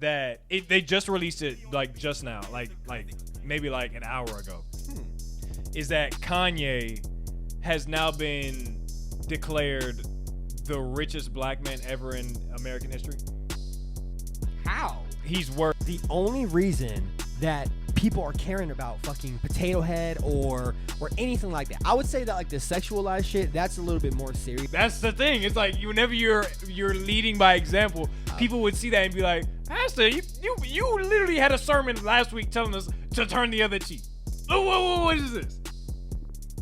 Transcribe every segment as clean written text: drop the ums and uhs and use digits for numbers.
that they just released it like just now, like maybe like an hour ago. Is that Kanye has now been declared the richest black man ever in American history. How? He's worth The only reason that people are caring about fucking Potato Head or anything like that, I would say that like the sexualized shit, that's a little bit more serious. That's the thing. It's like whenever you're leading by example, people would see that and be like, Pastor, you literally had a sermon last week telling us to turn the other cheek. Oh, what is this?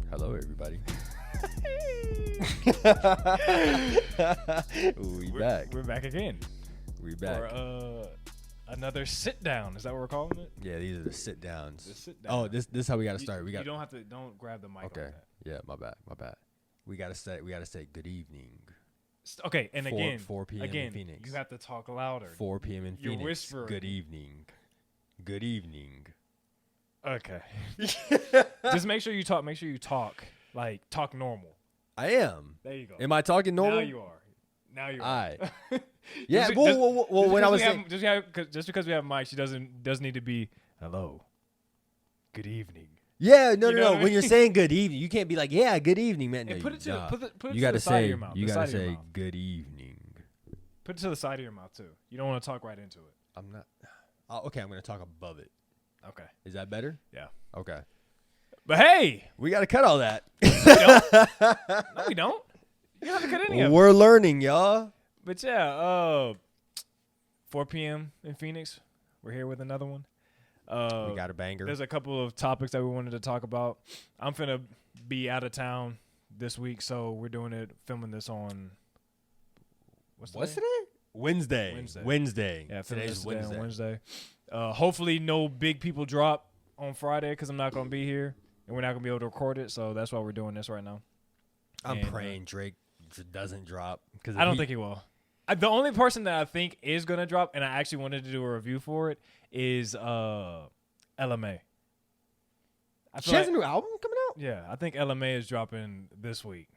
Hello, everybody. We're back again. We back. For another sit down. Is that what we're calling it? Yeah, these are the sit downs. The sit down. Oh, this is how we gotta start. You don't have to. Don't grab the mic. Okay. On that. Yeah, my bad. We gotta say good evening. Okay, and again, 4 p.m. in Phoenix. You have to talk louder. 4 p.m. in Phoenix. You're whispering. Good evening. Good evening. Okay. Just make sure you talk. Make sure you talk. Like talk normal. I am. There you go. Am I talking normal? Now you are. All right. Yeah. Well, when I was saying, just because we have mics, she doesn't need to be hello. Good evening. Yeah, no. I mean? When you're saying good evening, you can't be like, yeah, good evening, man. No, put it to you the side of your mouth. You gotta say good evening. Put it to the side of your mouth too. You don't want to talk right into it. I'm not. Okay, I'm gonna talk above it. Okay. Is that better? Yeah. Okay. But hey, we gotta cut all that. No, we don't. You don't have to cut any of it. We're learning, y'all. But yeah, 4 p.m. in Phoenix. We're here with another one. We got a banger. There's a couple of topics that we wanted to talk about. I'm finna be out of town this week, so we're filming this on what's today? Wednesday. Yeah, today's Wednesday. On Wednesday. Hopefully no big people drop on Friday because I'm not gonna be here and we're not gonna be able to record it. So that's why we're doing this right now. I'm praying Drake doesn't drop because I don't think he will. The only person that I think is gonna drop, and I actually wanted to do a review for it, is LMA. She has a new album coming out? Yeah, I think LMA is dropping this week.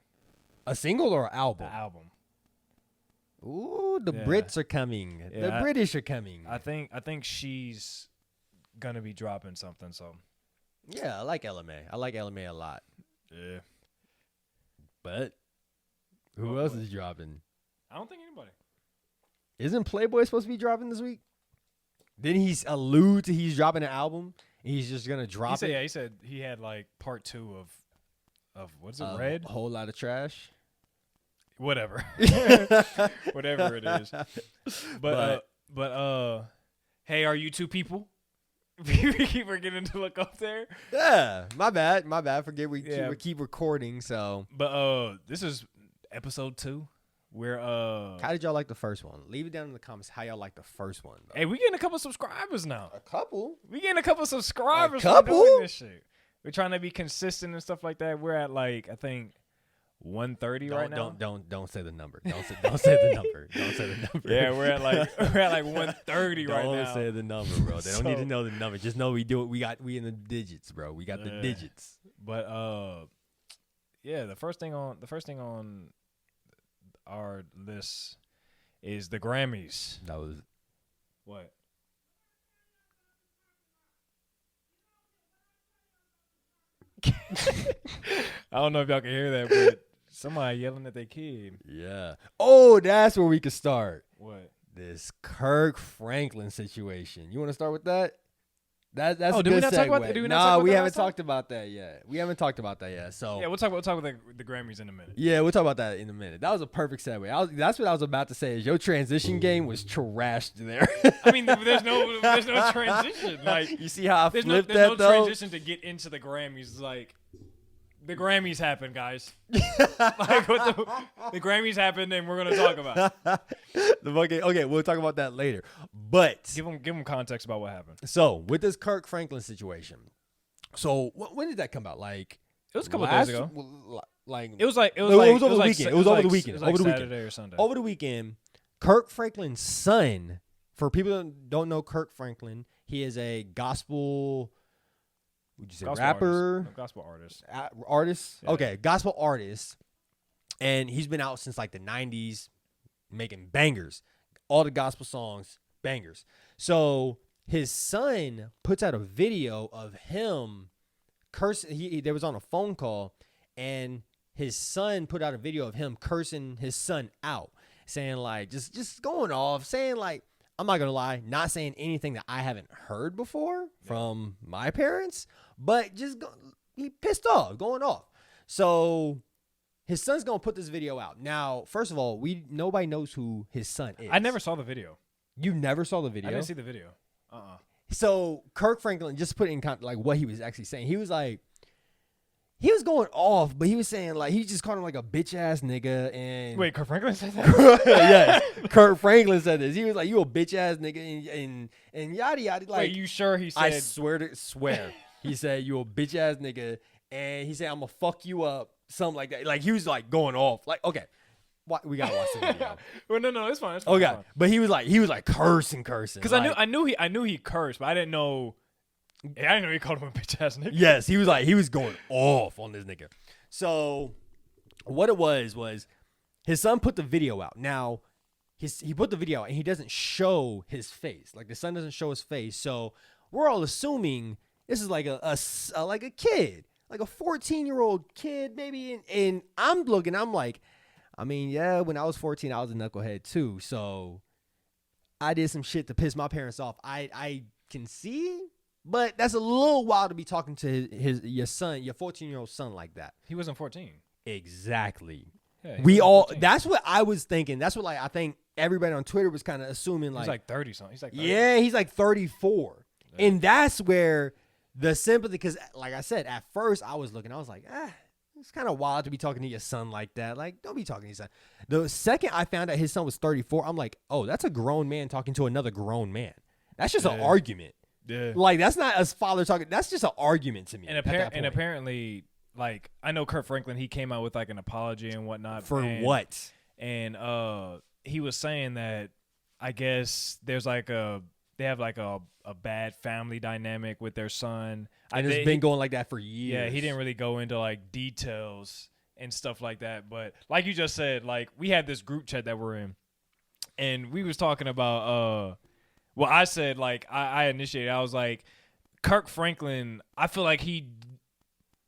A single or an album? The album. Ooh, the Brits are coming. Yeah, the British are coming. I think she's gonna be dropping something. So yeah, I like LMA. I like LMA a lot. Yeah. But who else is dropping? I don't think anybody. Isn't Playboy supposed to be dropping this week? Didn't he allude to he's dropping an album? He's just gonna drop it. Yeah, he said he had like part 2 of what's it? Red? A whole lot of trash. Whatever. Whatever it is. But hey, are you two people? We keep forgetting to look up there. Yeah, my bad. Forget we keep recording. So, but this is episode 2. We're how did y'all like the first one? Leave it down in the comments how y'all like the first one. Though. Hey, we getting a couple subscribers now. A couple? We getting a couple subscribers. A couple? For doing this shit. We're trying to be consistent and stuff like that. We're at like I think 130 right now. Don't say the number. Don't say the number. Don't say the number. Yeah, we're at like 130 right now. Don't say the number, bro. They don't need to know the number. Just know we do it. We in the digits, bro. We got the digits. But yeah, the first thing on our list is the Grammys. That was what? I don't know if y'all can hear that, but somebody yelling at their kid. Yeah. Oh, that's where we could start. What? This Kirk Franklin situation. You want to start with that? That's a did good we not segue. talk about that? No, we haven't talked about that yet. So yeah, we'll talk about the Grammys in a minute. Yeah, we'll talk about that in a minute. That was a perfect segue. That's what I was about to say. Is your transition game was trashed there. I mean, there's no transition. Like you see how I flipped there's that no though. transition to get into the Grammys. Like the Grammys happened, guys. Like the Grammys happened, and we're gonna talk about it. Okay, we'll talk about that later. But give them context about what happened. So with this Kirk Franklin situation, so when did that come out? Like it was a couple days ago. Like it was over the weekend. It was over the weekend. Over the Saturday or Sunday. Over the weekend, Kirk Franklin's son. For people that don't know Kirk Franklin, he is a gospel. Would you say gospel rapper? Artist. No, gospel artist. Artist? Yeah. Okay, gospel artist. And he's been out since like the 90s making bangers. All the gospel songs bangers. So his son puts out a video of him cursing. They was on a phone call, and his son put out a video of him cursing his son out, saying like just going off, saying like, I'm not gonna lie, not saying anything that I haven't heard before from my parents, but he pissed off, going off. So his son's gonna put this video out. Now, first of all, nobody knows who his son is. I never saw the video. You never saw the video? I didn't see the video. So Kirk Franklin, just put it in like what he was actually saying. He was like, he was going off, but he was saying like, he just called him like a bitch ass nigga. And wait, Kirk Franklin said that? Yes, Kirk Franklin said this. He was like, you a bitch ass nigga and yada yada. Like, wait, you sure he said? I swear. He said you a bitch ass nigga, and he said I'm gonna fuck you up, something like that. Like he was like going off. Like, okay, we gotta watch the video. Well, no, it's fine. It's fine. Okay, it's fine. But he was like cursing. Because like, I knew he cursed, but I didn't know. Yeah, I didn't know he called him a bitch ass nigga. Yes, he was going off on this nigga. So what it was his son put the video out. Now he put the video out and he doesn't show his face. Like the son doesn't show his face. So we're all assuming this is like like a kid, like a 14-year-old kid maybe. And I'm like, I mean, yeah, when I was 14, I was a knucklehead too. So I did some shit to piss my parents off. I can see. But that's a little wild to be talking to your son, your 14-year-old son like that. He wasn't 14. Exactly. Yeah, we all. 14. That's what I was thinking. That's what like I think everybody on Twitter was kind of assuming like. He's like 30 something. He's like 30. Yeah, he's like 34, yeah. And that's where the sympathy. Because like I said, at first I was like, it's kind of wild to be talking to your son like that. Like, don't be talking to your son. The second I found out his son was 34, I'm like, oh, that's a grown man talking to another grown man. That's just an argument. Yeah. Like, that's not a father talking. That's just an argument to me. And apparently, like, I know Kirk Franklin, he came out with like an apology and whatnot. For what? And he was saying that I guess they have like a bad family dynamic with their son. And it's been going like that for years. Yeah, he didn't really go into like details and stuff like that. But like you just said, like we had this group chat that we're in, and we was talking about well, I said, like, I initiated. I was like, Kirk Franklin, I feel like he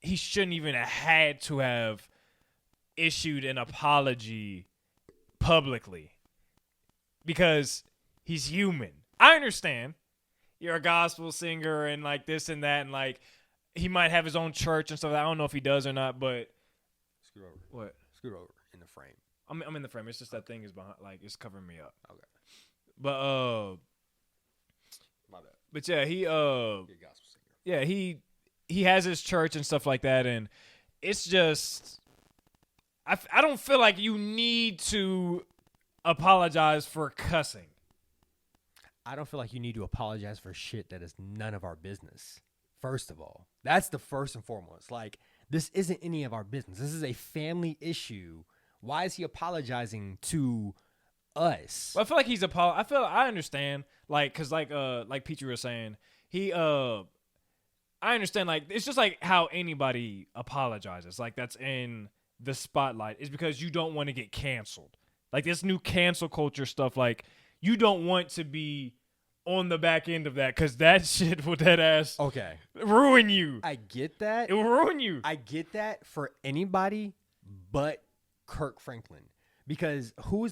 shouldn't even have had to have issued an apology publicly because he's human. I understand you're a gospel singer and, like, this and that, and, like, he might have his own church and stuff. I don't know if he does or not, but. Scoot over. What? Scoot over in the frame. I'm in the frame. It's just that thing is behind, like, it's covering me up. Okay. But, my bad. But yeah, he has his church and stuff like that, and it's just I don't feel like you need to apologize for cussing. I don't feel like you need to apologize for shit that is none of our business. First of all, that's the first and foremost. Like, this isn't any of our business. This is a family issue. Why is he apologizing to us? Well, I feel like I understand, like, cause like Peachy was saying, I understand, like, it's just like how anybody apologizes, like that's in the spotlight, is because you don't want to get canceled. Like this new cancel culture stuff, like you don't want to be on the back end of that, cause that shit will dead ass ruin you. I get that. It will ruin you. I get that for anybody but Kirk Franklin. Because who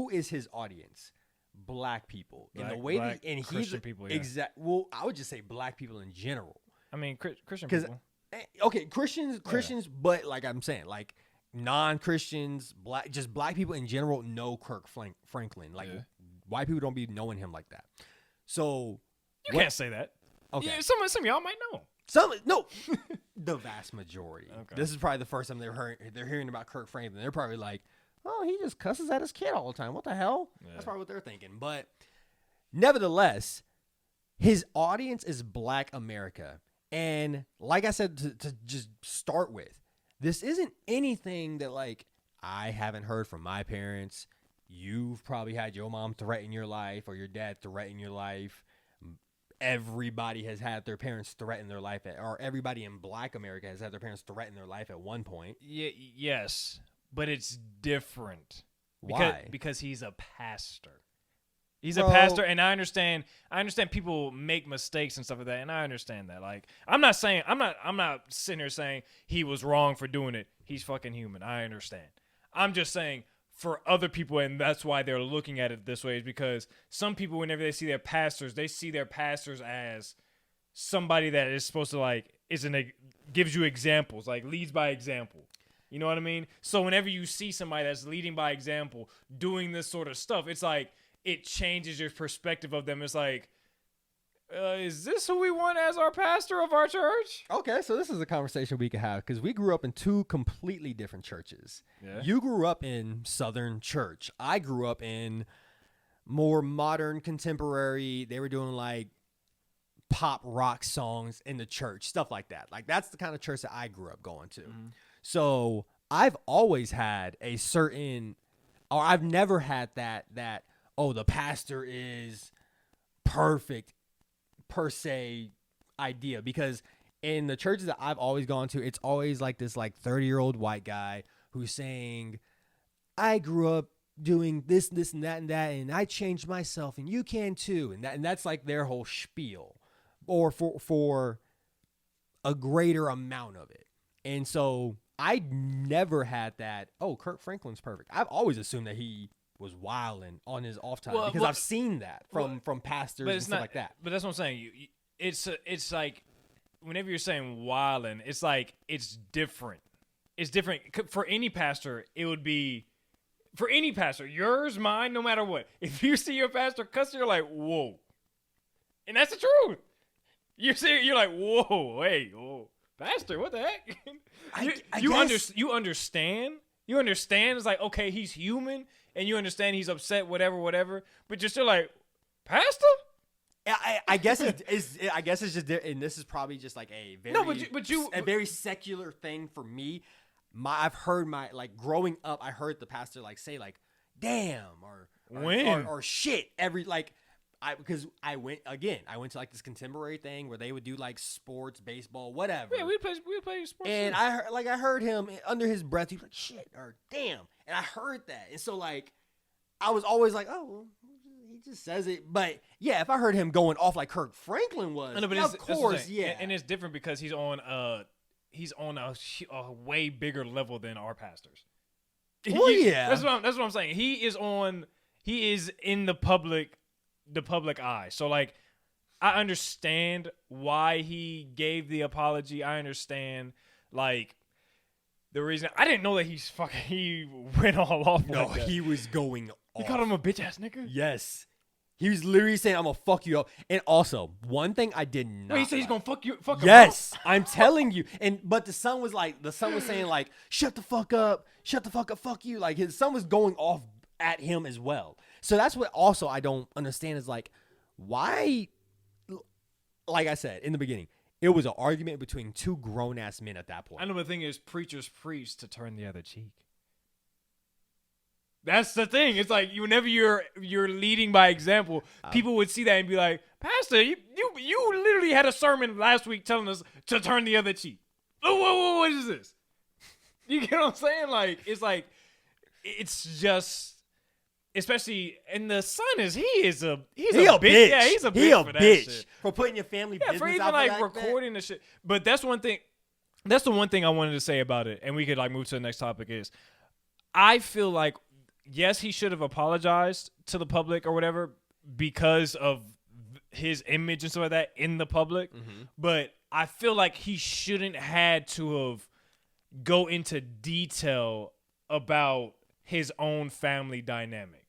is his audience? Black people. Christian people. Yeah. Well, I would just say black people in general. I mean, Christian people. Okay, Christians, but like I'm saying, like non-Christians, black people in general know Kirk Franklin. Like white people don't be knowing him like that. So you can't say that. Okay, yeah, some of y'all might know. The vast majority. Okay. This is probably the first time they're hearing about Kirk Franklin. They're probably like, oh, he just cusses at his kid all the time. What the hell? Yeah. That's probably what they're thinking. But nevertheless, his audience is Black America. And like I said, to just start with, this isn't anything that, like, I haven't heard from my parents. You've probably had your mom threaten your life or your dad threaten your life. Everybody has had their parents threaten their life, or everybody in Black America has had their parents threaten their life at one point. Yes, but it's different. Why? Because he's a pastor. He's a pastor, and I understand people make mistakes and stuff like that, and I understand that. Like, I'm not sitting here saying he was wrong for doing it. He's fucking human. I understand. I'm just saying for other people, and that's why they're looking at it this way, is because some people, whenever they see their pastors, they see their pastors as somebody that is supposed to, like, gives you examples, like leads by example. You know what I mean? So whenever you see somebody that's leading by example, doing this sort of stuff, it's like, it changes your perspective of them. It's like, is this who we want as our pastor of our church? Okay, so this is a conversation we could have because we grew up in two completely different churches. Yeah. You grew up in Southern Church. I grew up in more modern, contemporary. They were doing like pop rock songs in the church, stuff like that. Like, that's the kind of church that I grew up going to. Mm-hmm. So I've always had a certain, or I've never had that, oh, the pastor is perfect per se idea, because in the churches that I've always gone to, it's always like this like 30-year-old white guy who's saying, I grew up doing this and that, and I changed myself, and you can too. And that's like their whole spiel, or for a greater amount of it. And so I never had that, oh, Kirk Franklin's perfect. I've always assumed that he was wilding on his off time, because I've seen that from pastors and stuff like that. But that's what I'm saying. It's like, whenever you're saying wilding, it's like, it's different. It's different for any pastor. It would be for any pastor, yours, mine, no matter what. If you see your pastor cussing, you're like, whoa, and that's the truth. You're like, whoa, hey, whoa, pastor, what the heck? You understand. You understand. It's like, okay, he's human. And you understand he's upset, whatever, but you're still like, pastor? I guess it's just, and this is probably just like a very secular thing for me. I've heard growing up, I heard the pastor like say like, damn, or shit every like. Because I went to like this contemporary thing where they would do like sports, baseball, whatever. Yeah, we play sports. And too. I heard him under his breath. He was like, shit, or damn. And I heard that. And so like, I was always like, oh, well, he just says it. But yeah, if I heard him going off like Kirk Franklin was, of course, yeah. And it's different because he's on a way bigger level than our pastors. Well, yeah. That's what I'm saying. He is in the public eye. So like, I understand why he gave the apology. I understand like the reason. I didn't know that he went all off. No, like that. He was going off. He called him a bitch ass nigga. Yes. He was literally saying, I'm gonna fuck you up. And also, one thing I did not. Wait, he said he's gonna fuck him up? Yes, I'm telling you. But the son was saying like, shut the fuck up, fuck you. Like, his son was going off at him as well. So that's what also I don't understand is like, why, like I said in the beginning, it was an argument between two grown-ass men at that point. I know the thing is, preachers preach to turn the other cheek. That's the thing. It's like, whenever you're leading by example, people would see that and be like, Pastor, you literally had a sermon last week telling us to turn the other cheek. Oh, what is this? You get what I'm saying? Like, it's just... Especially, and the son he's a bitch. Yeah, he's a bitch for that shit. For putting your family business for even out like recording the shit. But that's one thing. That's the one thing I wanted to say about it, and we could like move to the next topic. Is I feel like, yes, he should have apologized to the public or whatever because of his image and stuff like that in the public. Mm-hmm. But I feel like he shouldn't had to have go into detail about his own family dynamic.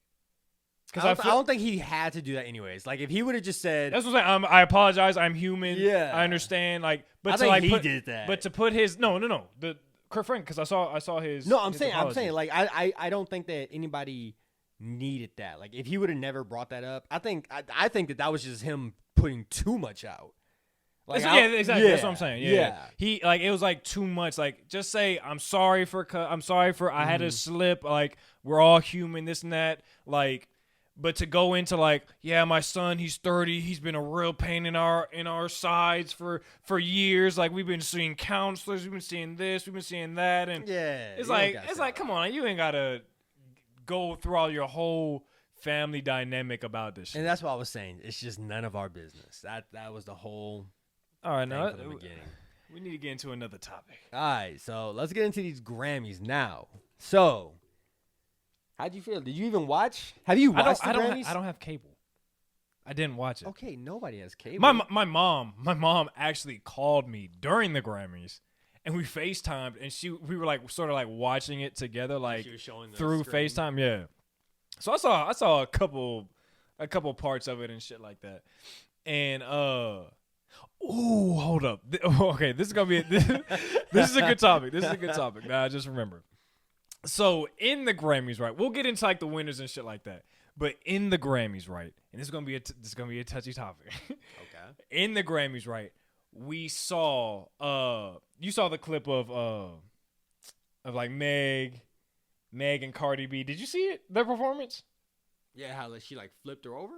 I don't think he had to do that anyways. Like, if he would have just said... That's what I'm saying. I apologize. I'm human. Yeah. I understand. Like, but I think he did that. But to put his... No. The Kirk Frank, because I saw his... No, I'm saying, like, I don't think that anybody needed that. Like, if he would have never brought that up, I think that was just him putting too much out. Like, exactly. Yeah. That's what I'm saying. Yeah. He, like, it was, like, too much. Like, just say, I'm sorry for I had a slip. Like, we're all human, this and that. Like... But to go into like, yeah, my son, he's 30. He's been a real pain in our sides for years. Like, we've been seeing counselors, we've been seeing this, we've been seeing that, and it's like, come on, you ain't gotta go through all your whole family dynamic about this shit. And that's what I was saying. It's just none of our business. That was the whole All right, thing now from the beginning. we need to get into another topic. All right, so let's get into these Grammys now. So, how'd you feel? Did you even watch? Have you watched the Grammys? I don't have cable. I didn't watch it. Okay, nobody has cable. My mom actually called me during the Grammys, and we FaceTimed, and we were like sort of like watching it together, like She was showing the through screen. FaceTime. Yeah. So I saw a couple parts of it and shit like that, and ooh, hold up. Okay, this is gonna be this is a good topic. This is a good topic. Now I just remembered. So in the Grammys, right? We'll get into like the winners and shit like that. But in the Grammys, right? And this is gonna be a touchy topic. Okay. In the Grammys, right? We saw you saw the clip of like Meg and Cardi B. Did you see it? Their performance? Yeah, how she like flipped her over?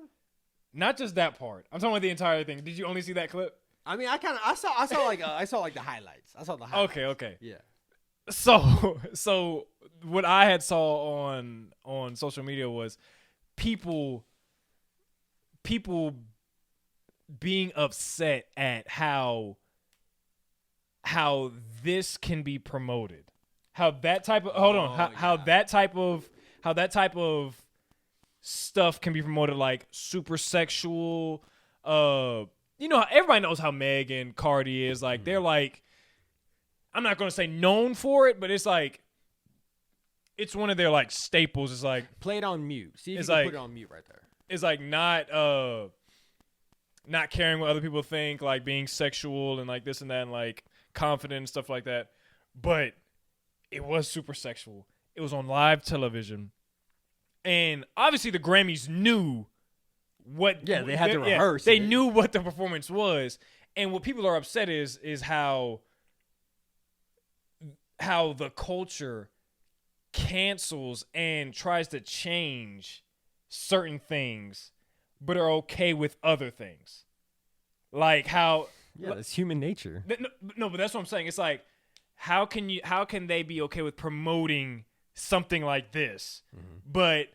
Not just that part. I'm talking about the entire thing. Did you only see that clip? I mean, I saw like the highlights. I saw the highlights. Okay. Yeah. So what I had saw on social media was people being upset at how this can be promoted. How that type of how that type of stuff can be promoted, like super sexual. Everybody knows how Meg and Cardi is. Like they're like, I'm not gonna say known for it, but it's like it's one of their like staples. It's like play it on mute. See if it's you can like, put it on mute right there. It's like not caring what other people think, like being sexual and like this and that, and like confident and stuff like that. But it was super sexual. It was on live television, and obviously the Grammys knew what. Yeah, they had to rehearse. They knew what the performance was, and what people are upset is how the culture cancels and tries to change certain things, but are okay with other things. Like how that's human nature. No, but that's what I'm saying. It's like how can they be okay with promoting something like this, but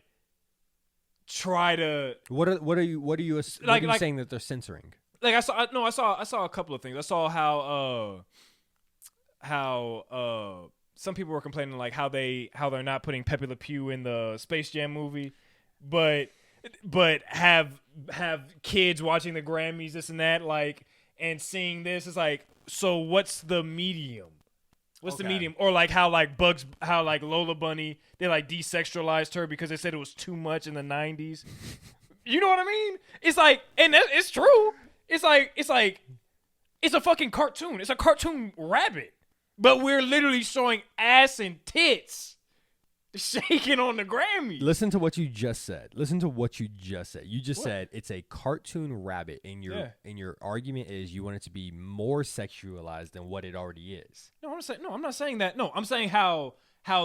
try to what are you saying that they're censoring? Like I saw a couple of things. I saw how some people were complaining like how they're not putting Pepe Le Pew in the Space Jam movie, but have kids watching the Grammys, this and that, like, and seeing this. It's like, so what's the medium? What's the medium? Or like how Lola Bunny, they like desexualized her because they said it was too much in the 90s. You know what I mean? It's like, and it's true. It's like it's a fucking cartoon. It's a cartoon rabbit. But we're literally showing ass and tits shaking on the Grammy. Listen to what you just said. You just said it's a cartoon rabbit, and your argument is you want it to be more sexualized than what it already is. I'm not saying that. No, I'm saying how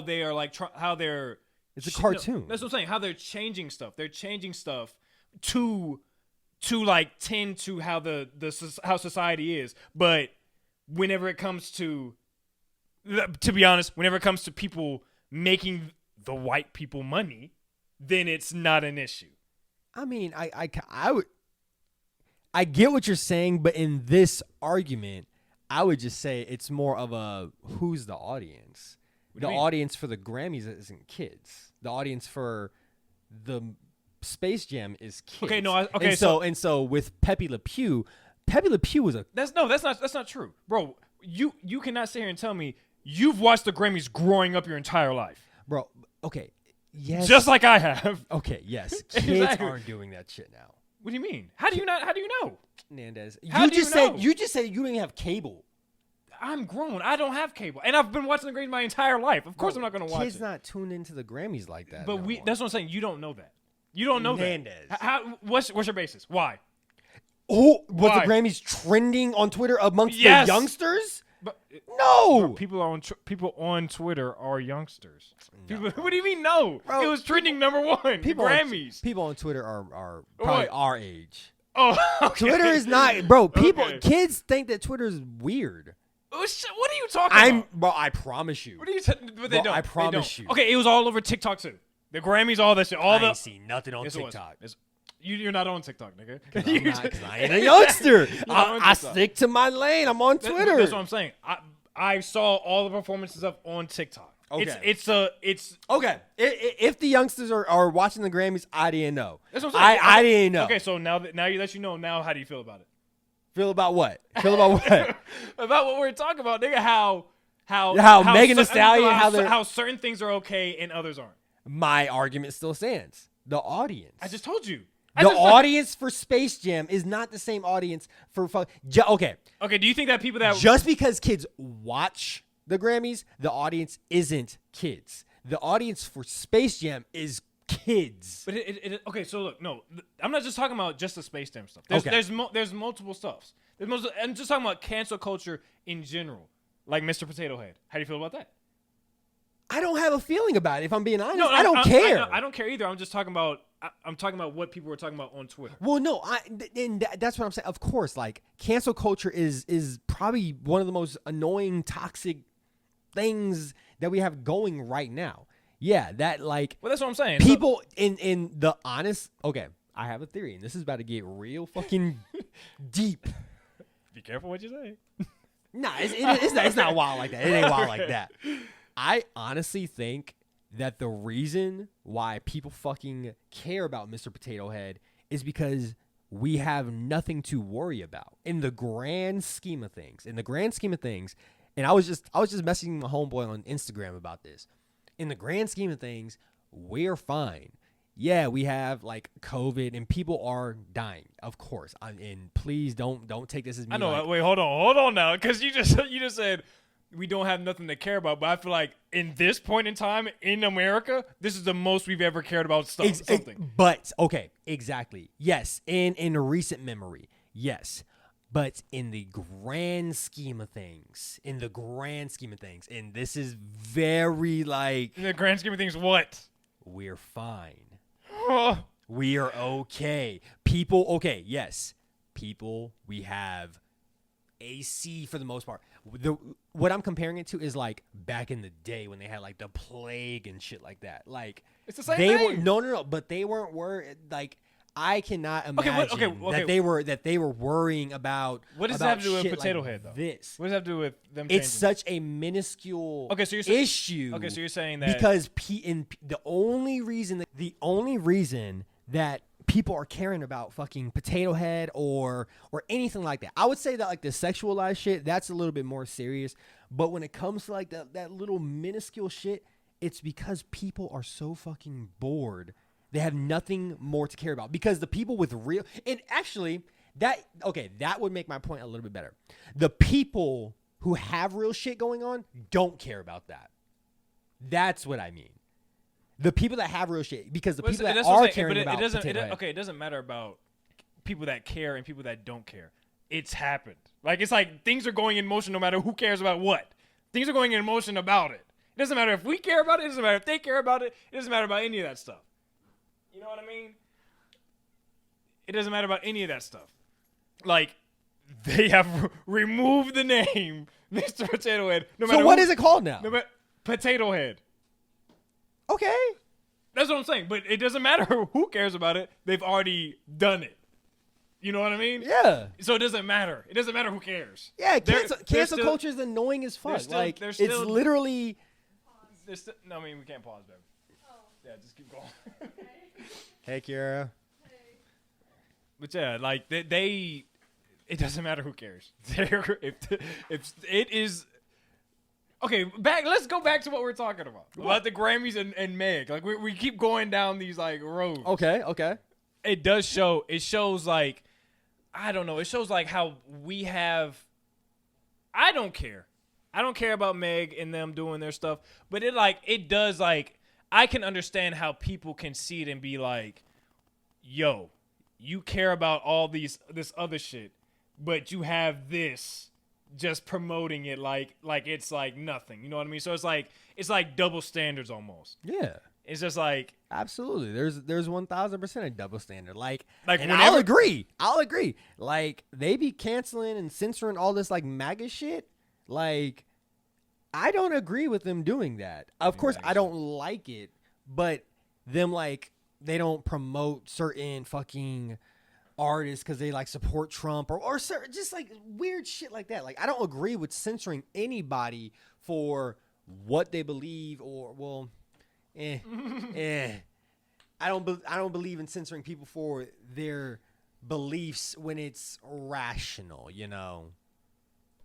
they are like how they're. It's a cartoon. No, that's what I'm saying. How they're changing stuff. They're changing stuff to like tend to how how society is. But whenever it comes to be honest, whenever it comes to people making the white people money, then it's not an issue. I mean, I get what you're saying, but in this argument, I would just say it's more of a who's the audience. The audience for the Grammys isn't kids. The audience for the Space Jam is kids. Okay, so with Pepe Le Pew was a that's not true, bro. You cannot sit here and tell me you've watched the Grammys growing up your entire life, bro. Okay, yes, just like I have. Okay, yes, kids Exactly. aren't doing that shit now. What do you mean? How do you know? Nandez, How do you know? You just said you didn't have cable. I'm grown. I don't have cable, and I've been watching the Grammys my entire life. Of course, I'm not going to watch it. Kids not tuned into the Grammys like that. But that's what I'm saying. You don't know that. You don't know Nandez. that. What's your basis? Why? Oh, was Why? the Grammys trending on Twitter amongst Yes. the youngsters? But No. people on Twitter are youngsters. What do you mean no? Bro, it was trending number one. The Grammys. People on Twitter are probably our age. Oh, okay. Twitter is not, bro. Okay. Kids think that Twitter is weird. What are you talking about? Bro. I promise you. What are you? But they Bro, don't. I They promise don't. you. Okay, it was all over TikTok too. The Grammys, all that shit. I ain't seen nothing on TikTok. You're not on TikTok, nigga. I'm not, because I ain't a youngster. not I stick to my lane. I'm on Twitter. That's what I'm saying. I saw all the performances on TikTok. Okay. It's okay. If the youngsters are watching the Grammys, I didn't know. That's what I'm saying. I didn't know. Okay, so now that you know, now how do you feel about it? Feel about what? Feel about what? About what we're talking about, nigga. How Megan Thee Stallion, how certain things are okay and others aren't. My argument still stands. The audience. I just told you. The audience for Space Jam is not the same audience for okay. Okay, do you think that people that just because kids watch the Grammys, the audience isn't kids. The audience for Space Jam is kids. But okay, so look, no, I'm not just talking about just the Space Jam stuff. There's multiple stuffs. I'm just talking about cancel culture in general, like Mr. Potato Head. How do you feel about that? I don't have a feeling about it. If I'm being honest, no, I don't care. I don't care either. I'm just talking about. I'm talking about what people were talking about on Twitter. Well, no, that's what I'm saying. Of course, like cancel culture is probably one of the most annoying, toxic things that we have going right now. Yeah, that like. Well, that's what I'm saying. People in the honest. Okay, I have a theory, and this is about to get real fucking deep. Be careful what you say. Nah, it's not wild like that. It ain't wild like that. I honestly think that the reason why people fucking care about Mr. Potato Head is because we have nothing to worry about in the grand scheme of things. In the grand scheme of things, and I was just messaging my homeboy on Instagram about this. In the grand scheme of things, we're fine. Yeah, we have like COVID and people are dying, of course. And please don't take this as me. I know. Like, wait, hold on now, because you just said we don't have nothing to care about. But I feel like in this point in time in America, this is the most we've ever cared about something. But okay, exactly. Yes, in recent memory, yes. But in the grand scheme of things, and this is very like in the grand scheme of things, what? We're fine. We are okay. People, okay, yes. People, we have AC for the most part. What I'm comparing it to is like back in the day when they had like the plague and shit like that. Like it's the same thing. No, but they weren't worried. Like I cannot imagine that they were worrying about. What does that have to do with Potato Head though? What does that have to do with them? It's such a minuscule issue. Okay, so you're saying that because the only reason that people are caring about fucking Potato Head or anything like that. I would say that like the sexualized shit, that's a little bit more serious. But when it comes to like that little minuscule shit, it's because people are so fucking bored. They have nothing more to care about. Because the people with real, and actually that would make my point a little bit better. The people who have real shit going on don't care about that. That's what I mean. The people that have real shit, because the people that are caring about Potato Head. Okay, it doesn't matter about people that care and people that don't care. It's happened. Like it's like things are going in motion no matter who cares about what. Things are going in motion about it. It doesn't matter if we care about it. It doesn't matter if they care about it. It doesn't matter about any of that stuff. You know what I mean? It doesn't matter about any of that stuff. Like they have removed the name Mr. Potato Head. No matter so what is it called now? Potato Head. Okay. That's what I'm saying. But it doesn't matter who cares about it. They've already done it. You know what I mean? Yeah. So it doesn't matter. It doesn't matter who cares. Yeah, cancel culture is annoying as fuck. It's literally... No, I mean, we can't pause, baby. Oh. Yeah, just keep going. Hey, Kira. Hey. But yeah, like, it doesn't matter who cares. If it is... Okay, let's go back to what we're talking about. About the Grammys and Meg. Like we keep going down these like roads. Okay. It does show. It shows like I don't know. It shows like how we have. I don't care. I don't care about Meg and them doing their stuff. But it does like I can understand how people can see it and be like, yo, you care about all this other shit, but you have this. Just promoting it like it's like nothing, you know what I mean? So it's like double standards almost. Yeah, it's just like absolutely. There's 1000% a double standard. Like and whenever, I'll agree. Like they be canceling and censoring all this like MAGA shit. Like I don't agree with them doing that. Of course, I don't like it, but them like they don't promote certain fucking artists because they like support Trump or certain, just like weird shit like that. Like I don't agree with censoring anybody for what they believe or I don't believe in censoring people for their beliefs when it's rational, you know.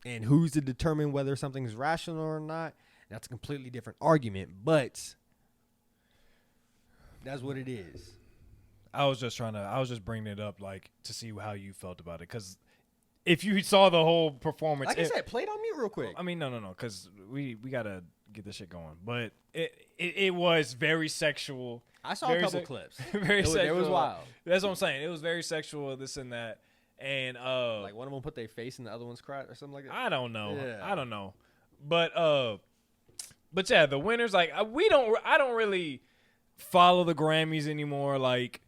And who's to determine whether something's rational or not? That's a completely different argument, but that's what it is. I was just bringing it up like to see how you felt about it, because if you saw the whole performance, like I said, play it on mute real quick. I mean, no, because we gotta get this shit going. But it was very sexual. I saw a couple clips. Very sexual. It was wild. That's what I'm saying. It was very sexual. This and that, and like one of them put their face in the other one's crotch or something like that. I don't know. Yeah. I don't know. But yeah, the winners, like I don't really follow the Grammys anymore. Like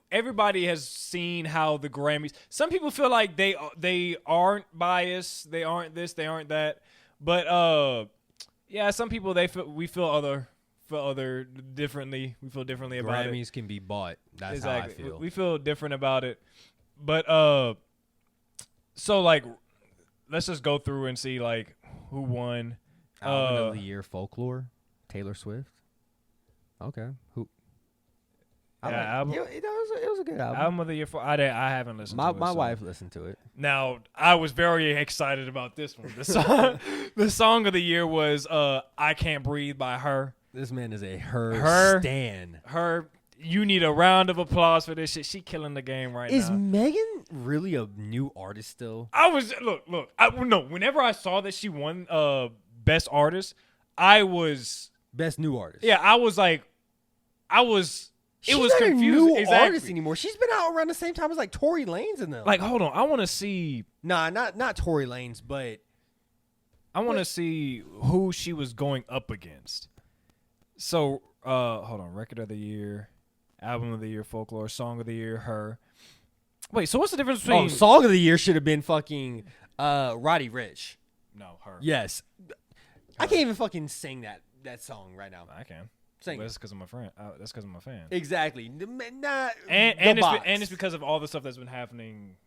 everybody has seen how the Grammys. Some people feel like they aren't biased. They aren't this. They aren't that. But yeah, some people we feel other differently. We feel differently about it. Grammys can be bought. That's exactly. how I feel. We feel different about it. But so like, let's just go through and see like who won. Album of the year, Folklore, Taylor Swift. Okay, who? It was a good album. Album of the year. I haven't listened to it. My wife listened to it. Now, I was very excited about this one. The song of the year was I Can't Breathe by Her. This man is a her stan. Her, you need a round of applause for this shit. She killing the game right now. Is Megan really a new artist still? Whenever I saw that she won Best Artist, I was... Best New Artist. Yeah, I was like... She's it was not confusing. a new artist anymore. She's been out around the same time as like Tory Lanez and them. Like, hold on, I want to see. Nah, not Tory Lanez, but I want to see who she was going up against. So, hold on. Record of the year, album of the year, folklore, song of the year, Her. Wait, so what's the difference between? Song of the year should have been fucking Roddy Ricch. No, Her. Yes, I can't even fucking sing that song right now. I can. Sing. That's because I'm a friend. That's because I'm a fan. Exactly. And it's because of all the stuff that's been happening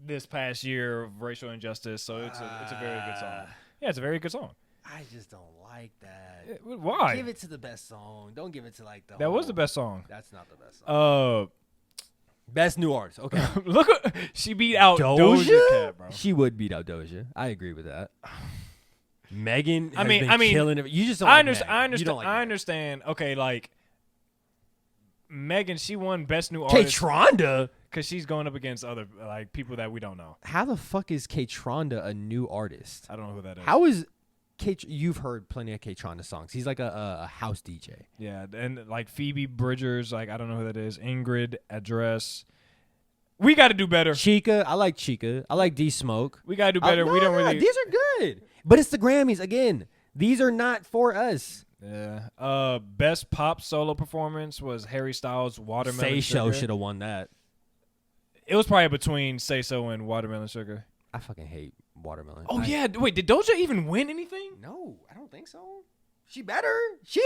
this past year of racial injustice. So it's a very good song. Yeah, it's a very good song. I just don't like that. Why? Give it to the best song. Don't give it to like the. That was the best song. That's not the best song. Best new artist. Okay. Look, she beat out Doja Cat, bro. She would beat out Doja. I agree with that. Megan, I mean, killing it. You just don't. I understand. Okay, like Megan, she won Best New Artist. K-Tronda, because she's going up against other like people that we don't know. How the fuck is K-Tronda a new artist? I don't know who that is. How is You've heard plenty of K-Tronda songs. He's like a house DJ. Yeah, and like Phoebe Bridgers, like I don't know who that is. Ingrid Address. We got to do better. Chica, I like Chica. I like D Smoke. We got to do better. We don't really. These are good. But it's the Grammys again. These are not for us. Yeah. Best pop solo performance was Harry Styles' Watermelon Say Sugar. So should have won that. It was probably between Say So and Watermelon Sugar. I fucking hate Watermelon. Oh yeah. Wait, did Doja even win anything? No, I don't think so. She better. She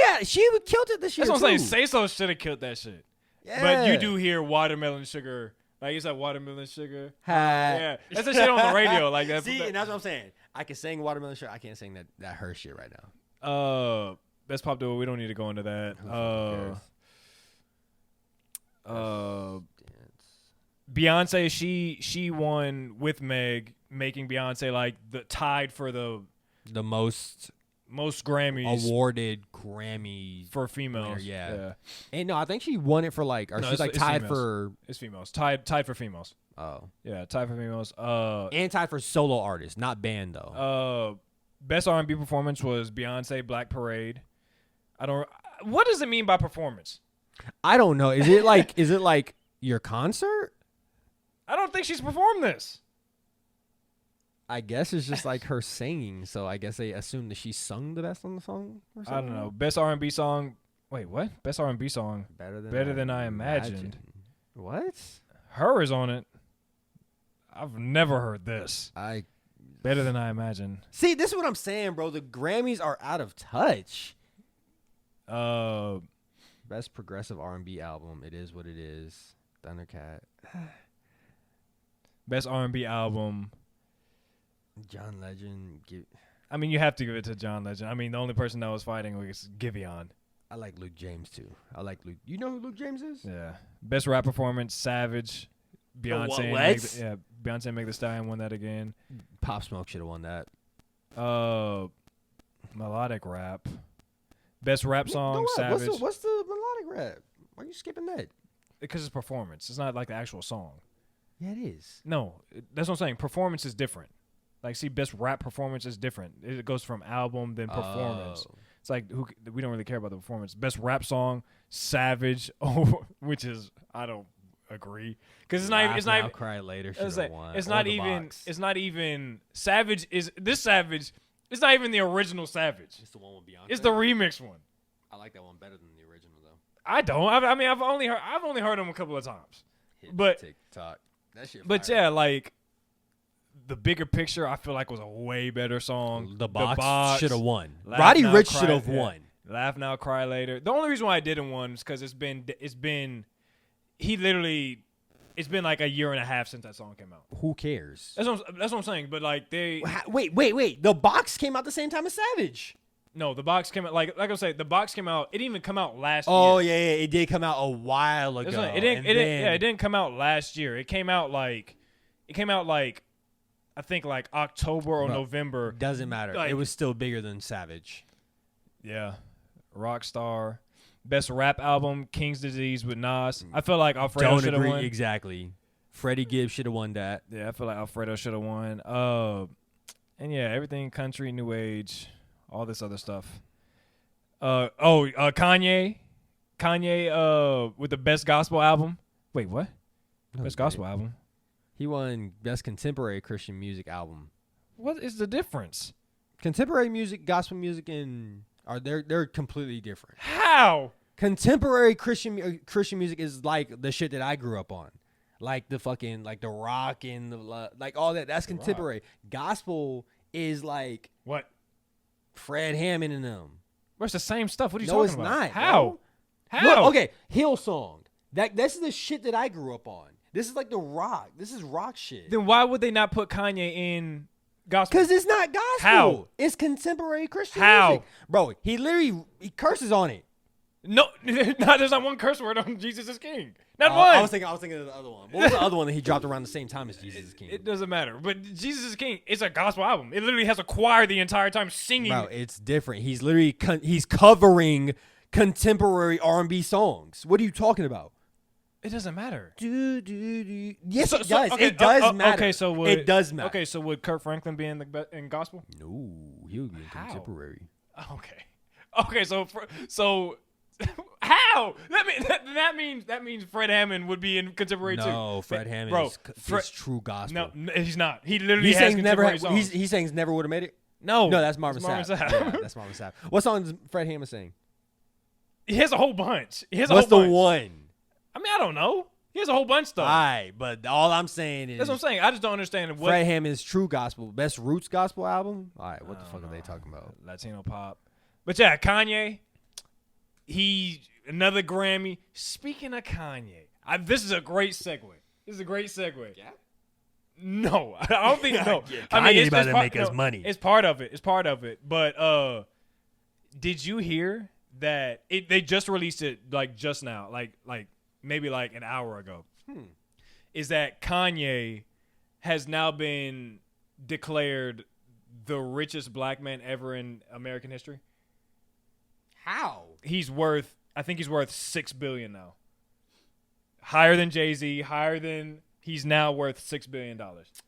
killed it this year. That's what I'm saying. too. Say So should have killed that shit. Yeah. But you do hear Watermelon Sugar. Like you said, Watermelon Sugar. Hi. Yeah. That's the shit on the radio. Like that. See, and that's what I'm saying. I can sing Watermelon Sugar. I can't sing that her shit right now. Best pop duo. We don't need to go into that. Beyonce. She won with Meg, making Beyonce like tied for the most Grammys awarded Grammys for females. Winner, yeah. And no, I think she won it for like, or she's like tied for. It's females. Tied for females. Oh. Yeah, tied for females. And tied for solo artists, not band though. Best R&B performance was Beyonce, Black Parade. What does it mean by performance? I don't know. Is it like your concert? I don't think she's performed this. I guess it's just like her singing, so I guess they assume that she sung the best on the song or something. I don't know. Best R&B song. Wait, what? Best R&B song. Better than I imagined. What? Her is on it. I've never heard this. Better than I imagined. See, this is what I'm saying, bro. The Grammys are out of touch. Best progressive R&B album. It is what it is. Thundercat. Best R&B album. John Legend. I mean, you have to give it to John Legend. I mean, the only person that was fighting was Giveon. I like Luke James too. I like Luke. You know who Luke James is? Yeah. Best rap performance, Savage. Beyonce. Beyonce Meg Thee Stallion won that again. Pop Smoke should have won that. Melodic rap. Best rap song, Savage. What's the melodic rap? Why are you skipping that? Because it's performance. It's not like the actual song. Yeah, it is. No, that's what I'm saying. Performance is different. Like, see, best rap performance is different. It goes from album then performance. It's like we don't really care about the performance. Best rap song, Savage, which is I don't agree because it's not. It's not. I'll cry later. It's not even. It's not even. Savage is this Savage. It's not even the original Savage. It's the one with Beyonce. It's the remix one. I like that one better than the original though. I don't. I mean, I've only heard them a couple of times. But TikTok. That shit. But fire. yeah, like. The Bigger Picture, I feel like was a way better song. The box should have won. Laugh Roddy Now, Ricch Cry- should have yeah. won. Laugh Now, Cry Later. The only reason why I didn't win is because it's been like a year and a half since that song came out. Who cares? That's what I'm saying. But like Wait. The box came out the same time as Savage. No, the box came out like I said. The box came out. It didn't even come out last year. Oh yeah, it did come out a while ago. It didn't come out last year. It came out like I think like October or November. Doesn't matter. Like, it was still bigger than Savage. Yeah. Rockstar. Best rap album, King's Disease with Nas. I feel like Alfredo should have won. Exactly. Freddie Gibbs should have won that. Yeah, I feel like Alfredo should have won. And yeah, everything country, new age, all this other stuff. Kanye. Kanye with the best gospel album. Wait, what? Best gospel album. He won Best Contemporary Christian Music Album. What is the difference? Contemporary music, gospel music, and they're completely different. How? Contemporary Christian music is like the shit that I grew up on, like the rock and like all that. That's contemporary. Rock. Gospel is like what? Fred Hammond and them. Where's the same stuff? What are you talking about? No, it's not. How? Bro. How? Look, okay, Hillsong. This is the shit that I grew up on. This is like the rock. This is rock shit. Then why would they not put Kanye in gospel? Because it's not gospel. How? It's contemporary Christian music. Bro, he curses on it. No, there's not one curse word on Jesus is King. Not one. I was thinking of the other one. What was the other one that he dropped around the same time as Jesus is King? It doesn't matter. But Jesus is King, it's a gospel album. It literally has a choir the entire time singing. Bro, it's different. He's literally he's covering contemporary R&B songs. What are you talking about? It doesn't matter. Yes, it does. Okay, it does matter. Okay, so it does matter. Okay, so would Kirk Franklin be in gospel? No, he would be in contemporary. Okay, so how? That means Fred Hammond would be in contemporary too. No, Fred Hammond is true gospel. No, he's not. He literally has contemporary songs. He's saying never would have made it. No, that's Marvin Sapp. Yeah, that's Marvin Sapp. What song does Fred Hammond sing? He has a whole bunch. What's the one? I mean, I don't know. He has a whole bunch of stuff. All right, but all I'm saying is... That's what I'm saying. I just don't understand what... Fred Hammond's true gospel. Best roots gospel album? All right, what the fuck are they talking about? Latino pop. But yeah, Kanye, another Grammy. Speaking of Kanye, this is a great segue. Yeah? No, I don't think no. Yeah, Kanye's about to make us money. It's part of it. But did you hear that they just released it like just now, like maybe like an hour ago? Is that Kanye has now been declared the richest black man ever in American history? How? I think he's worth $6 billion now. Higher than Jay-Z, he's now worth $6 billion.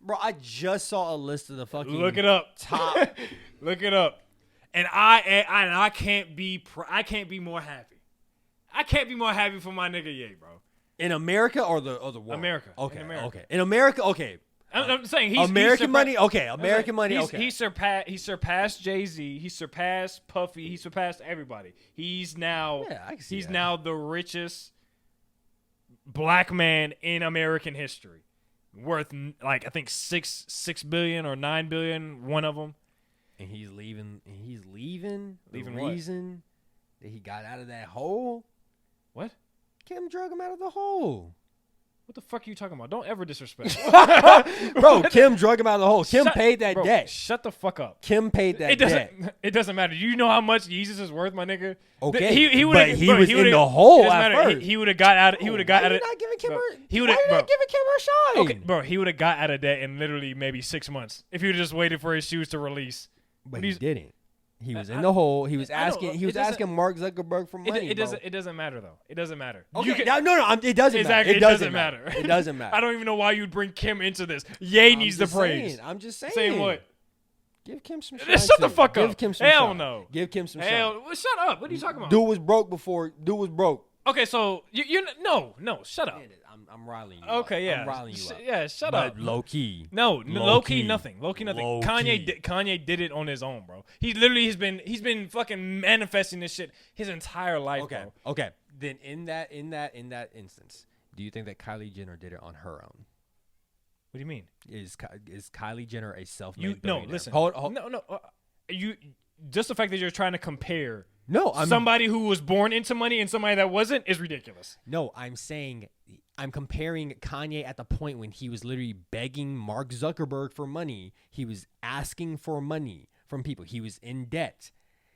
Bro, I just saw a list of the fucking Look it up. Top. Look it up. And I can't be more happy. I can't be more happy for my nigga Ye, bro. In America or the world? America. Okay. In America. Okay. In America, okay. I'm saying American money. Okay. American money. Okay. He surpassed Jay-Z. He surpassed Puffy. He surpassed everybody. He's now now the richest black man in American history, worth like I think $6 billion or $9 billion. One of them. And he's leaving. Leaving. Leaving the what? reason that he got out of that hole. What? Kim drug him out of the hole. What the fuck are you talking about? Don't ever disrespect. Bro, Kim drug him out of the hole. Kim paid that debt. Shut the fuck up. Kim paid that debt. It doesn't matter. You know how much Yeezus is worth, my nigga? Okay, he but he was in the hole at first. He would have got out. He would have got out of. Not giving Kim her. He Why would have not giving Kim her shine? Okay, bro. He would have got out of debt in literally maybe 6 months if he would have just waited for his shoes to release. But he didn't. He was in the hole. He was asking. He was asking Mark Zuckerberg for money. It doesn't matter though. It doesn't matter. Okay, no. It doesn't exactly, matter. It doesn't matter. It doesn't matter. I don't even know why you'd bring Kim into this. Ye needs the praise. I'm just saying. Saying what? Give Kim some shine. Shut the fuck up. Give Kim some Hell shine. no. Give Kim some shine. Hell, well, shut up. What are you talking about? Dude was broke before. Dude was broke. Okay, so you no, shut up. I'm riling you. Okay, up. yeah. I'm riling you up. Yeah, shut but up. Low key. No, low key nothing. Low key nothing. Low Kanye key. Kanye did it on his own, bro. He literally he's been fucking manifesting this shit his entire life, Okay. bro. Okay. Then in that instance, do you think that Kylie Jenner did it on her own? What do you mean? Is Kylie Jenner a self-made No, billionaire? listen. Hold. No. You just the fact that you're trying to compare No, somebody who was born into money and somebody that wasn't is ridiculous. No, I'm saying I'm comparing Kanye at the point when he was literally begging Mark Zuckerberg for money. He was asking for money from people. He was in debt.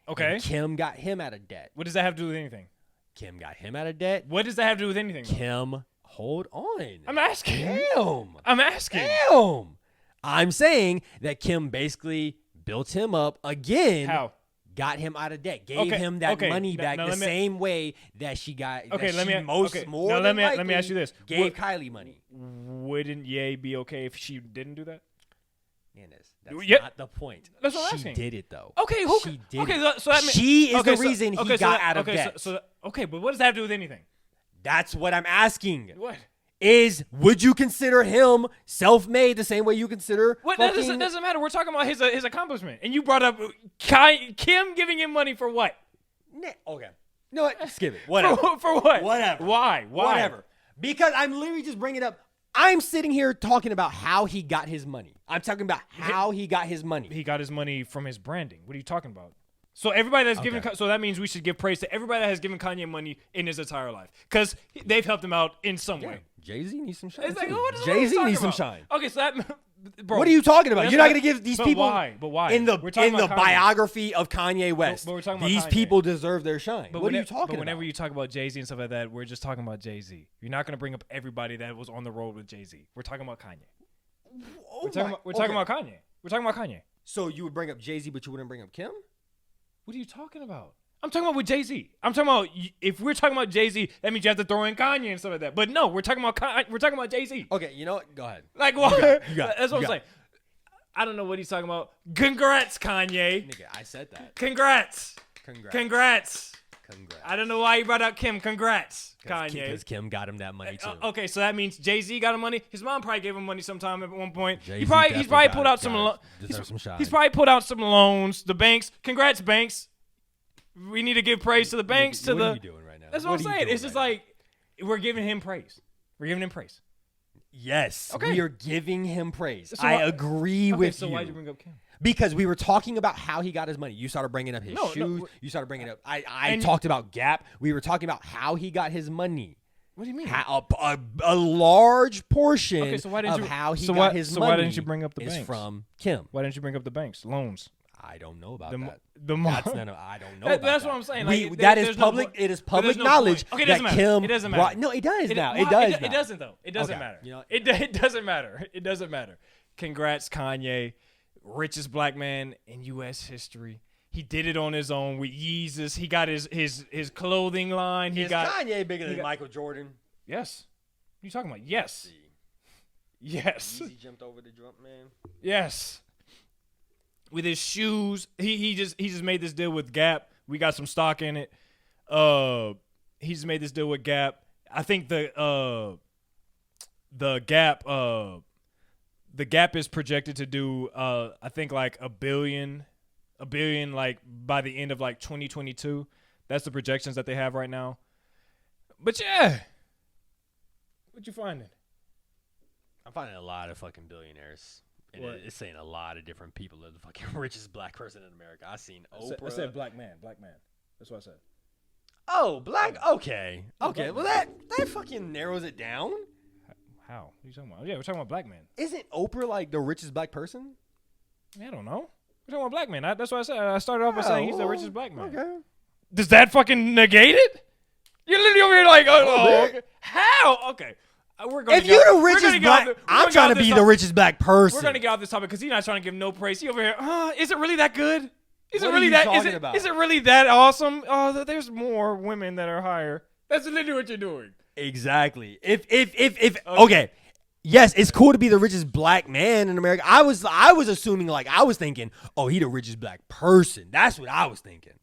Okay. And Kim got him out of debt. What does that have to do with anything? Kim got him out of debt. What does that have to do with anything? Kim, hold on. I'm asking. Damn. I'm asking. Damn. I'm saying that Kim basically built him up again. How? Got him out of debt. Gave him that money back the same way that she got. Okay, let me ask you this: Gave Kylie money. Wouldn't Ye be okay if she didn't do that? Man, that's not the point. That's what I'm asking. She did it though. Okay, she did. Okay, it. so that means she is the reason he got out of debt. Okay, but what does that have to do with anything? That's what I'm asking. What? Would you consider him self-made the same way you consider? What? That doesn't matter. We're talking about his accomplishment, and you brought up Kim giving him money for what? Okay. No, what? Skip it. Whatever. For what? Whatever. Why? Whatever. Because I'm literally just bringing it up. I'm sitting here talking about how he got his money. I'm talking about how he got his money. He got his money from his branding. What are you talking about? So everybody that's given, so that means we should give praise to everybody that has given Kanye money in his entire life because they've helped him out in some way. Jay-Z needs some shine. It's like, Jay-Z needs some shine. Okay, so that, bro. What are you talking about? You're not going to give these people. But why? In the biography of Kanye West, but we're talking about these Kanye. people deserve their shine. But what are you talking about? But whenever you talk about Jay-Z and stuff like that, we're just talking about Jay-Z. You're not going to bring up everybody that was on the road with Jay-Z. We're talking about Kanye. We're talking about Kanye. We're talking about Kanye. So you would bring up Jay-Z, but you wouldn't bring up Kim? What are you talking about? I'm talking about with Jay-Z. I'm talking about if we're talking about Jay-Z, that means you have to throw in Kanye and stuff like that. But no, we're talking about Jay-Z. Okay, you know what? Go ahead. Like what? You got That's what I'm saying. I don't know what he's talking about. Congrats, Kanye. Nigga, I said that. Congrats. I don't know why you brought out Kim. Congrats, Kanye. Because Kim got him that money too. Okay, so that means Jay-Z got him money. His mom probably gave him money sometime at one point. He's Jay-Z probably pulled out some. He's probably pulled out some loans. The banks. Congrats, banks. We need to give praise to the banks. What are you doing right now? That's what I'm saying. It's just like we're giving him praise. We're giving him praise. Yes, okay. We are giving him praise. I agree with you. So why'd you bring up Kim? Because we were talking about how he got his money. You started bringing up his shoes. You started bringing up. I talked about Gap. We were talking about how he got his money. What do you mean? A large portion of how he got his money. So why didn't you bring up the banks? Is from Kim. Why didn't you bring up the banks loans? I don't know about that. I don't know about that's that. what I'm saying. Like, that is public. It is public knowledge. Okay, it doesn't matter. Kim it doesn't matter. No, it does now. It does. It doesn't though. It doesn't matter. You know, it doesn't matter. It doesn't matter. Congrats, Kanye, richest black man in U.S. history. He did it on his own with Yeezus. He got his clothing line. Is Kanye bigger than Michael Jordan? Yes. What are you talking about? Yes. Yes. Yeezy jumped over the jump man. Yes. With his shoes, he just made this deal with Gap. We got some stock in it. He just made this deal with Gap. I think the Gap is projected to do I think like a billion like by the end of like 2022. That's the projections that they have right now. But yeah, what you finding? I'm finding a lot of fucking billionaires. And it's saying a lot of different people are the fucking richest black person in America. I seen Oprah. I said black man. That's what I said. Oh, black. Okay. Okay. Black Well, that fucking narrows it down. How? What are you talking about? Yeah, we're talking about black men. Isn't Oprah like the richest black person? I don't know. We're talking about black men. That's what I said. I started off by saying he's the richest black man. Okay. Does that fucking negate it? You're literally over here like, okay. How? Okay. We're going If you're the richest black, I'm trying to be the richest black person. We're gonna get off this topic because he's not trying to give no praise. He over here. Is it really that good? Is What it are really you that? talking about? Is it really that awesome? Oh, there's more women that are higher. That's literally what you're doing. Exactly. If okay. Yes, it's cool to be the richest black man in America. I was assuming like I was thinking, oh, he the richest black person. That's what I was thinking.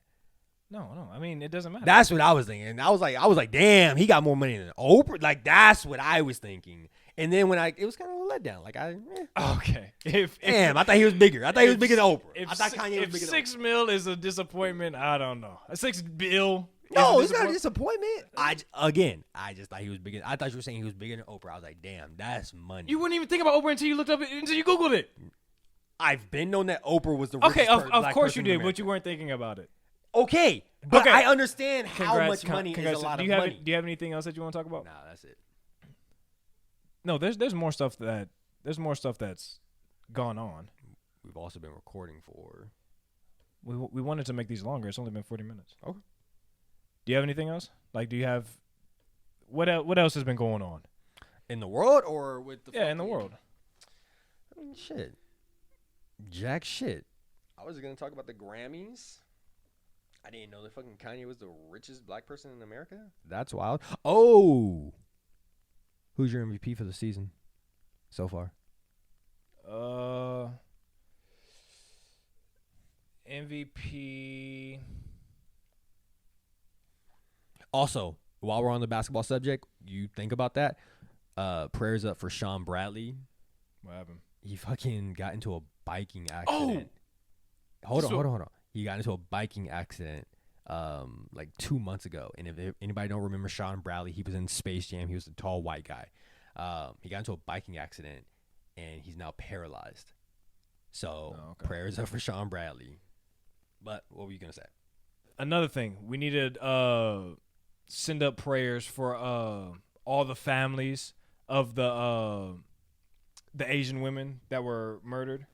No. I mean, it doesn't matter. That's what I was thinking. I was like, damn, he got more money than Oprah. Like that's what I was thinking. And then it was kind of a letdown. Like okay. Damn, I thought he was bigger. I thought he was bigger than Oprah. I thought Kanye was bigger than Oprah. $6 million is a disappointment, I don't know. A $6 billion. No, it's not a disappointment. I just thought he was bigger. I thought you were saying he was bigger than Oprah. I was like, damn, that's money. You wouldn't even think about Oprah until you looked up until you Googled it. I've been known that Oprah was the richest okay. Of black course person you in did, America. but you weren't thinking about it. Okay, but Okay. I understand how Congrats, much money is a lot of money. Do you have anything else that you want to talk about? Nah, that's it. No, there's more stuff that's gone on. We've also been recording for. We wanted to make these longer. It's only been 40 minutes. Okay. Do you have anything else? Like, do you have what else has been going on In the world or with the in the world? I mean, shit. Jack shit. I was going to talk about the Grammys. I didn't know that fucking Kanye was the richest black person in America. That's wild. Oh. Who's your MVP for the season so far? MVP. Also, while we're on the basketball subject, you think about that. Prayers up for Sean Bradley. What happened? He fucking got into a biking accident. Hold on. He got into a biking accident like 2 months ago. And if anybody don't remember Sean Bradley, he was in Space Jam. He was a tall white guy. He got into a biking accident, and he's now paralyzed. So prayers up for Sean Bradley. But what were you going to say? Another thing, we need to send up prayers for all the families of the Asian women that were murdered.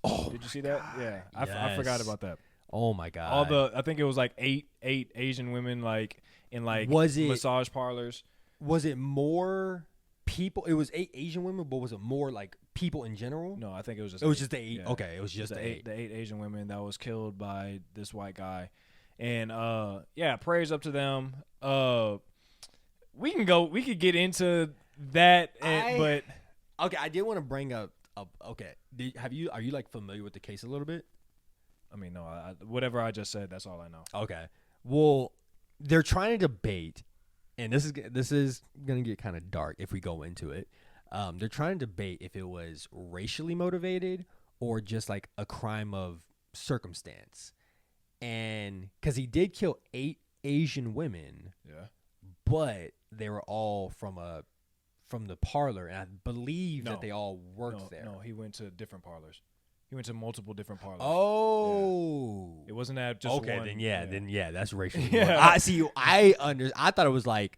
Oh, did you see that? Yeah, Yes. I forgot about that. Oh my god! I think it was like eight Asian women like in like massage parlors. Was it more people? It was 8 Asian women, but was it more like people in general? No, I think it was just. It was just the 8. Yeah. Okay, it was just the 8. The 8 Asian women that was killed by this white guy, and prayers up to them. We could get into that, but okay, I did want to bring up. Okay, are you like familiar with the case a little bit? I mean, no, whatever I just said, that's all I know. Okay, well, they're trying to debate, and this is gonna get kind of dark if we go into it. They're trying to debate if it was racially motivated or just like a crime of circumstance, and because he did kill 8 Asian women, but they were all from the parlor, and I believe that they all worked there. No, he went to different parlors. He went to multiple different parlors. Oh, yeah. It wasn't at just one. Then that's racial. Yeah. I see. I thought it was like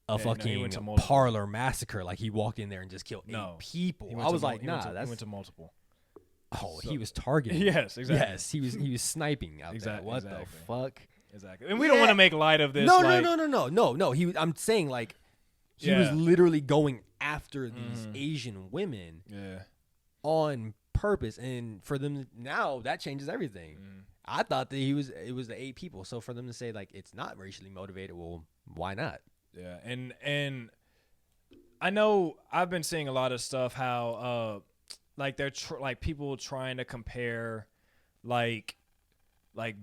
a he fucking went to multiple. parlor massacre. Like he walked in there and just killed 8 people. I was like, nah, he went to multiple. Oh, so, he was targeting. Yes, exactly. Yes, he was sniping out there. What the fuck? Exactly. And we don't want to make light of this. No. I'm saying like. He was literally going after these Asian women on purpose, and for them now that changes everything. I thought that it was the 8 people, so for them to say like it's not racially motivated, well, why not? Yeah, and I know I've been seeing a lot of stuff how like they're like people trying to compare like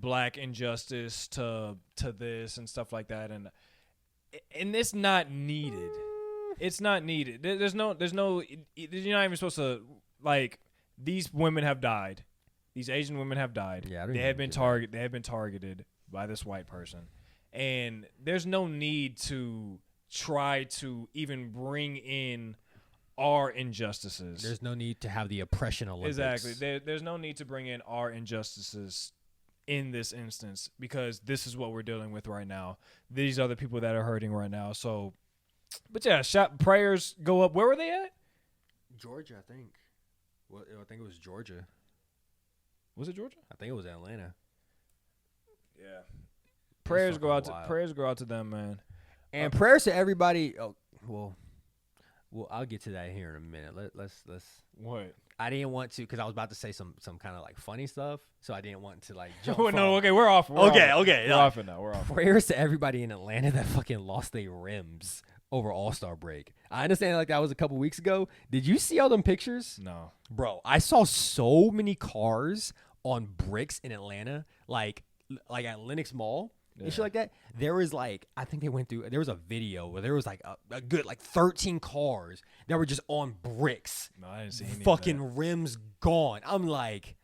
black injustice to this and stuff like that, and it's not needed. It's not needed. There's no. You're not even supposed to like. These women have died. These Asian women have died. Yeah, they have been targeted. They have been targeted by this white person, and there's no need to try to even bring in our injustices. There's no need to have the oppression Olympics. Exactly. There's no need to bring in our injustices in this instance because this is what we're dealing with right now. These are the people that are hurting right now. So, but yeah, prayers go up. Where were they at? Georgia, I think. Well, I think it was Georgia. Was it Georgia? I think it was Atlanta. Yeah. Prayers go out to them, man. And prayers to everybody. Oh, well, I'll get to that here in a minute. Let's. What? I didn't want to because I was about to say some kind of like funny stuff, so I didn't want to like jump. No, okay, we're off. Okay. We're off it now. We're off. Prayers to everybody in Atlanta that fucking lost their rims over All-Star break. I understand like that was a couple weeks ago. Did you see all them pictures? No, bro. I saw so many cars on bricks in Atlanta, like at Lenox Mall. Yeah. And shit like that. There was like, I think they went through, there was a video where there was like a good like 13 cars that were just on bricks. No, I didn't see any fucking of that. rims gone. I'm like,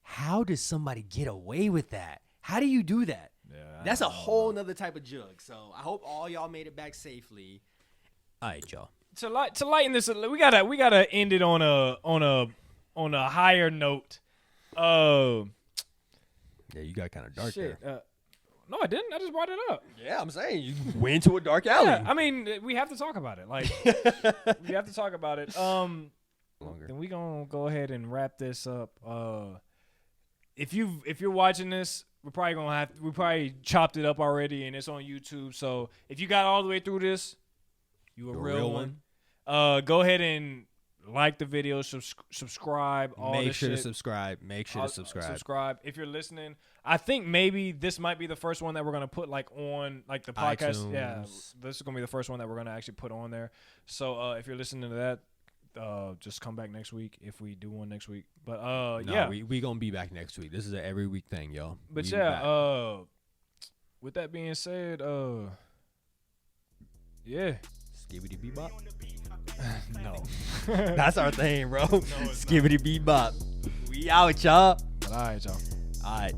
how does somebody get away with that? How do you do that? Yeah, that's a whole nother type of jug. So I hope all y'all made it back safely. All right, y'all. To lighten this, we gotta end it on a higher note. Yeah, you got kind of dark shit. there. No, I didn't. I just brought it up. Yeah, I'm saying you went into a dark alley. Yeah, I mean, we have to talk about it. Like, we have to talk about it. Then we gonna go ahead and wrap this up. If you're watching this, we probably chopped it up already and it's on YouTube. So if you got all the way through this, you a real one. Go ahead and like the video, subscribe. Make sure to subscribe. Subscribe. If you're listening, I think maybe this might be the first one that we're gonna put like on like the podcast. iTunes. Yeah, this is gonna be the first one that we're gonna actually put on there. So if you're listening to that, just come back next week if we do one next week. But yeah, we gonna be back next week. This is an every week thing, y'all. But with that being said, yeah, skibbity bebop. No, that's our thing, bro. Skibbity bebop. We out, y'all. All right, y'all. All right.